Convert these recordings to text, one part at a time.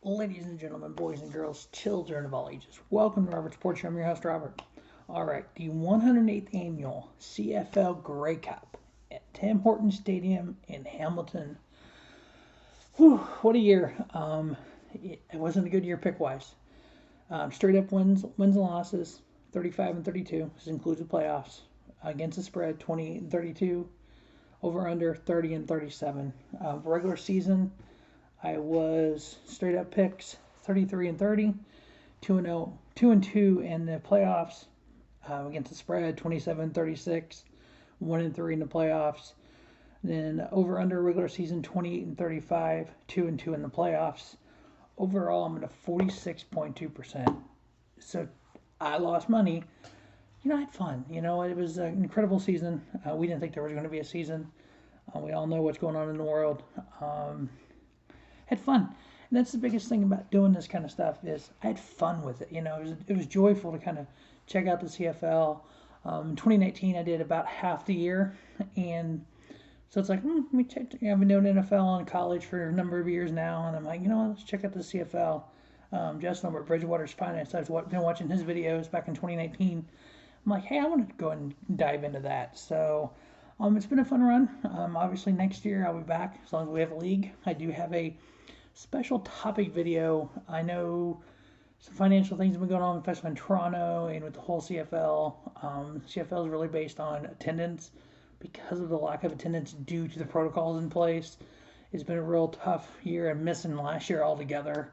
Ladies and gentlemen, boys and girls, children of all ages, welcome to Robert's Sports Show. I'm your host, Robert. All right, the 108th annual CFL Grey Cup at Tim Hortons Stadium in Hamilton. Whew, what a year! It wasn't a good year pick-wise. Straight up wins and losses, 35 and 32. This includes the playoffs. Against the spread, 28 and 32. Over under 30 and 37. Regular season, I was straight up picks 33 and 30, 2 and 0, 2 and 2 in the playoffs against the spread 27 36, 1 and 3 in the playoffs. Then over under regular season 28 and 35, 2 and 2 in the playoffs. Overall, I'm at a 46.2%. So I lost money. I had fun. It was an incredible season. We didn't think there was going to be a season. We all know what's going on in the world. Had fun. And that's the biggest thing about doing this kind of stuff is I had fun with it. It was joyful to kind of check out the CFL. In 2019, I did about half the year. And so it's like, let me check. I've been doing NFL in college for a number of years now. And I'm like, let's check out the CFL. Justin over at Bridgewater's Finance, I've been watching his videos back in 2019. I'm like, hey, I want to go and dive into that. So it's been a fun run. Obviously, next year I'll be back as long as we have a league. I do have a special topic video. I know some financial things have been going on, especially in Toronto and with the whole CFL. CFL is really based on attendance because of the lack of attendance due to the protocols in place. It's been a real tough year. I'm missing last year altogether.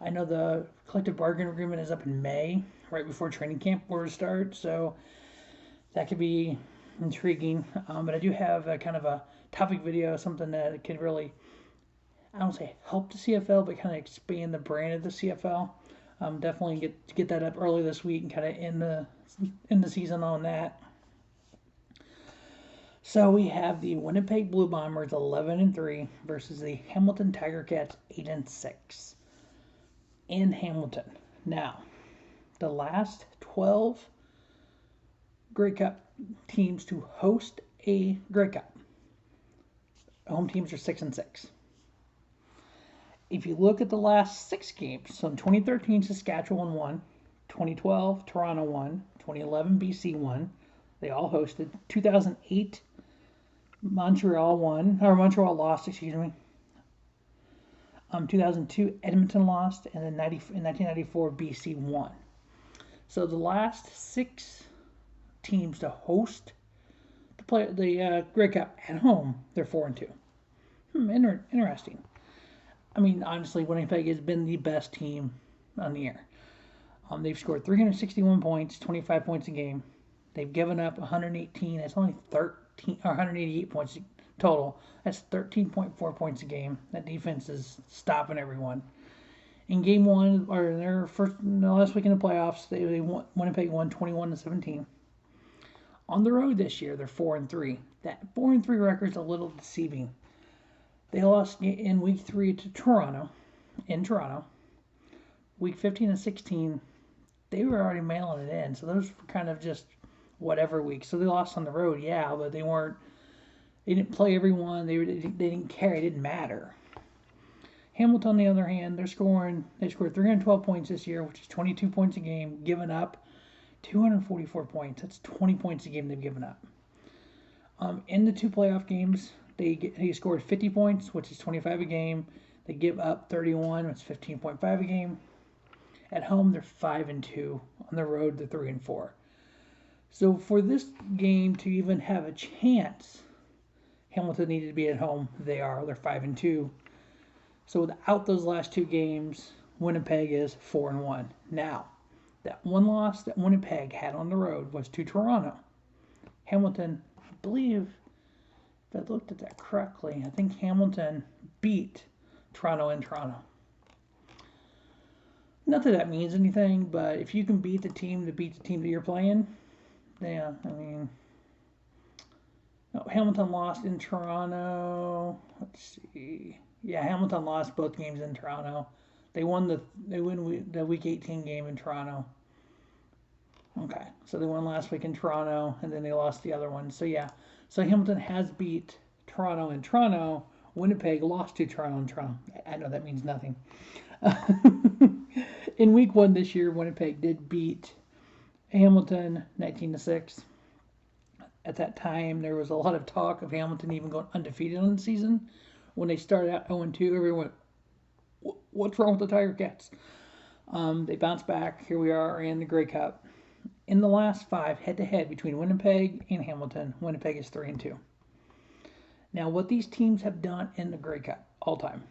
I know the collective bargaining agreement is up in May, right before training camp will start, so that could be intriguing. But I do have a kind of a topic video, something that could really, I don't say help the CFL, but kind of expand the brand of the CFL. Definitely get that up early this week and kind of end the season on that. So we have the Winnipeg Blue Bombers 11 and 3 versus the Hamilton Tiger Cats 8 and 6 in Hamilton. Now, the last 12 Grey Cup teams to host a Grey Cup, home teams are 6 and 6. If you look at the last 6 games, so in 2013, Saskatchewan won, 2012, Toronto won, 2011, BC won. They all hosted. 2008, Montreal lost, excuse me. 2002, Edmonton lost, and then in 1994, BC won. So the last 6 teams to host the Grey Cup at home, they're 4 and 2. Interesting. I mean, honestly, Winnipeg has been the best team on the year. They've scored 361 points, 25 points a game. They've given up 118. That's only 13 or 188 points total. That's 13.4 points a game. That defense is stopping everyone. In game 1, or in their last week in the playoffs, Winnipeg won 21 to 17. On the road this year, they're 4 and 3. That 4 and 3 record is a little deceiving. They lost in week 3 to Toronto, in Toronto. Week 15 and 16, they were already mailing it in. So those were kind of just whatever weeks. So they lost on the road, yeah, but they didn't play everyone. They didn't care. It didn't matter. Hamilton, on the other hand, they scored 312 points this year, which is 22 points a game, given up 244 points. That's 20 points a game they've given up. In the 2 playoff games, he scored 50 points, which is 25 a game. They give up 31, which is 15.5 a game. At home, they're 5 and 2. On the road, they're 3 and 4. So for this game to even have a chance, Hamilton needed to be at home. They're 5 and 2. So without those last 2 games, Winnipeg is 4 and 1. Now, that one loss that Winnipeg had on the road was to Toronto. Hamilton, I believe, if I looked at that correctly, I think Hamilton beat Toronto in Toronto. Not that means anything, but if you can beat the team that you're playing, yeah, I mean, no, Hamilton lost in Toronto. Let's see. Yeah, Hamilton lost both games in Toronto. They win the week 18 game in Toronto. Okay, so they won last week in Toronto, and then they lost the other one. So yeah, so Hamilton has beat Toronto in Toronto, Winnipeg lost to Toronto and Toronto. I know that means nothing. In week 1 this year, Winnipeg did beat Hamilton 19-6. At that time, there was a lot of talk of Hamilton even going undefeated on the season. When they started out 0-2, everyone went, what's wrong with the Tiger Cats? They bounced back. Here we are in the Grey Cup. In the last 5 head-to-head between Winnipeg and Hamilton, Winnipeg is 3-2. Now, what these teams have done in the Grey Cup all-time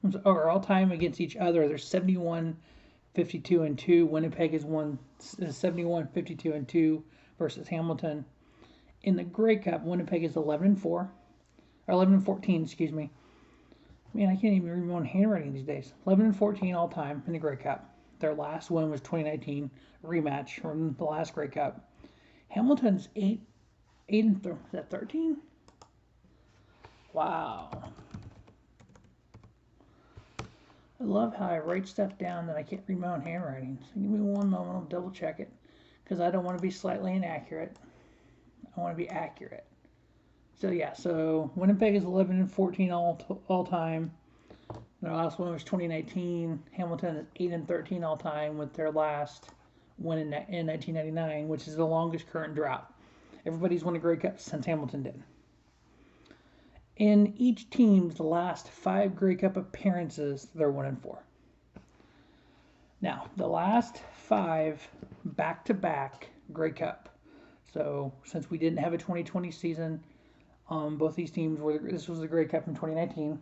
against each other, they're 71-52-2. Winnipeg has won 71-52-2 versus Hamilton. In the Grey Cup, Winnipeg is 11-4, or 11-14, excuse me. Man, I can't even read my own handwriting these days. 11-14 all time in the Grey Cup. Their last win was 2019 rematch from the last Grey Cup. Hamilton's 13? Wow. I love how I write stuff down that I can't read my own handwriting. So give me one moment, I'll double check it. Because I don't want to be slightly inaccurate. I want to be accurate. So yeah, so Winnipeg is 11-14 all time. Their last one was 2019. Hamilton is 8-13 all time with their last win in 1999, which is the longest current drought. Everybody's won a Grey Cup since Hamilton did. In each team's last 5 Grey Cup appearances, they're 1-4. Now, the last 5 back-to-back Grey Cup. So, since we didn't have a 2020 season, both these teams this was the Grey Cup in 2019.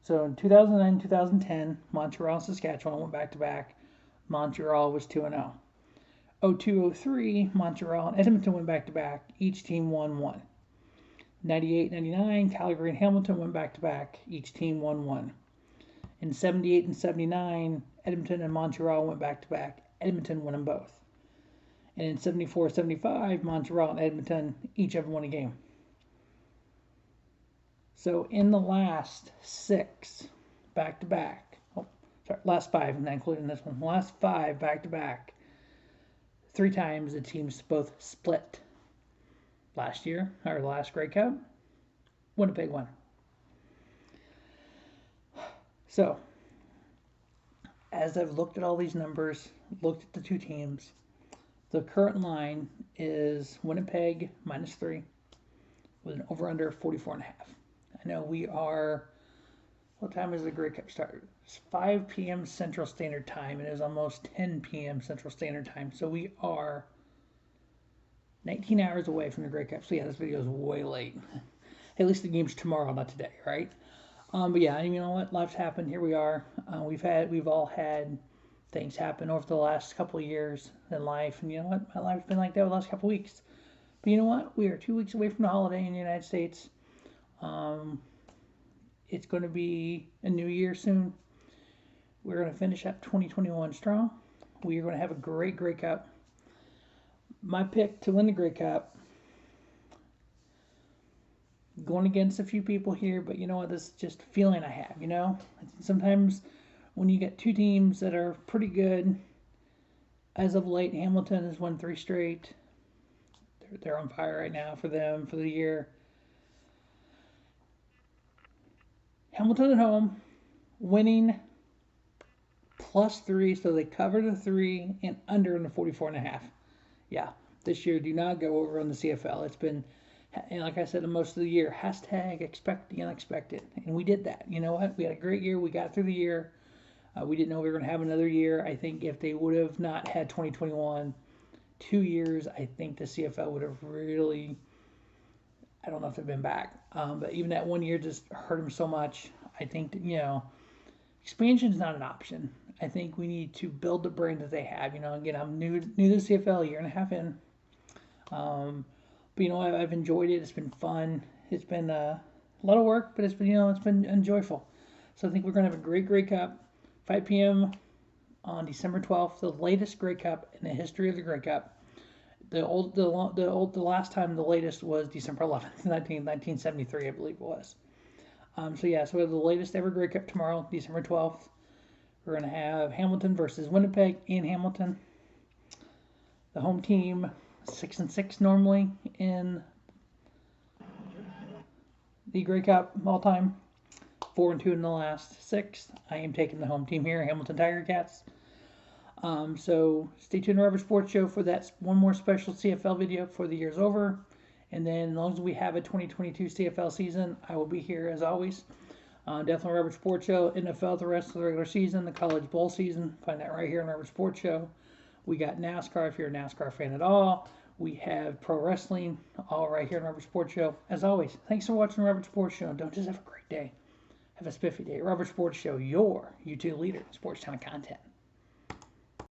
So, in 2009 2010, Montreal and Saskatchewan went back-to-back. Montreal was 2-0. 02-03, Montreal and Edmonton went back-to-back. Each team won 1. 98-99, Calgary and Hamilton went back-to-back. Each team won 1. In 78 and 79, Edmonton and Montreal went back-to-back. Edmonton won them both. And in 74-75, Montreal and Edmonton each have won a game. So in the last 6 back-to-back, last 5, not including this one, last 5 back-to-back, 3 times the teams both split. Last year, or the last Grey Cup, Winnipeg won. So, as I've looked at all these numbers, looked at the 2 teams, the current line is Winnipeg -3 with an over-under of 44.5. I know we are, what time is the Grey Cup start? It's 5 p.m. Central Standard Time. It is almost 10 p.m. Central Standard Time. So we are 19 hours away from the Grey Cup. So yeah, this video is way late. At least the game's tomorrow, not today, right? But yeah, you know what? Life's happened. Here we are. We've all had things happen over the last couple of years in life, and you know what? My life's been like that over the last couple of weeks. But you know what? We are 2 weeks away from the holiday in the United States. It's going to be a new year soon. We're going to finish up 2021 strong. We are going to have a great Grey Cup. My pick to win the Grey Cup, going against a few people here, but you know what, this is just a feeling I have, you know? Sometimes when you get 2 teams that are pretty good, as of late, Hamilton has won 3 straight. They're on fire right now for them for the year. Hamilton at home, winning +3, so they cover the 3 and under in the 44.5. Yeah, this year do not go over on the CFL. It's been, and like I said, most of the year, hashtag expect the unexpected. And we did that. You know what? We had a great year. We got through the year. We didn't know we were going to have another year. I think if they would have not had 2021, 2 years, I think the CFL would have really, I don't know if they've been back. But even that 1 year just hurt them so much. I think that, you know, expansion is not an option. I think we need to build the brand that they have. You know, again, I'm new to the CFL, a year and a half in. But you know, I've enjoyed it. It's been fun. It's been a lot of work, but it's been, you know, it's been enjoyable. So I think we're gonna have a great Grey Cup, 5 p.m. on December 12th, the latest Grey Cup in the history of the Grey Cup. The last time the latest was December 11th, 1973, I believe it was. So yeah, so we have the latest ever Grey Cup tomorrow, December 12th. We're going to have Hamilton versus Winnipeg in Hamilton. The home team, 6-6 normally in the Grey Cup all time. 4-2 in the last 6. I am taking the home team here, Hamilton Tiger Cats. So stay tuned to Rubber Sports Show for that one more special CFL video before the year's over. And then as long as we have a 2022 CFL season, I will be here as always. Definitely Rubber Sports Show, NFL the rest of the regular season, the College Bowl season. Find that right here on Rubber Sports Show. We got NASCAR if you're a NASCAR fan at all. We have pro wrestling all right here on Rubber Sports Show. As always, thanks for watching Rubber Sports Show. Don't just have a great day. Have a spiffy day. Rubber Sports Show, your YouTube leader in sports talent content.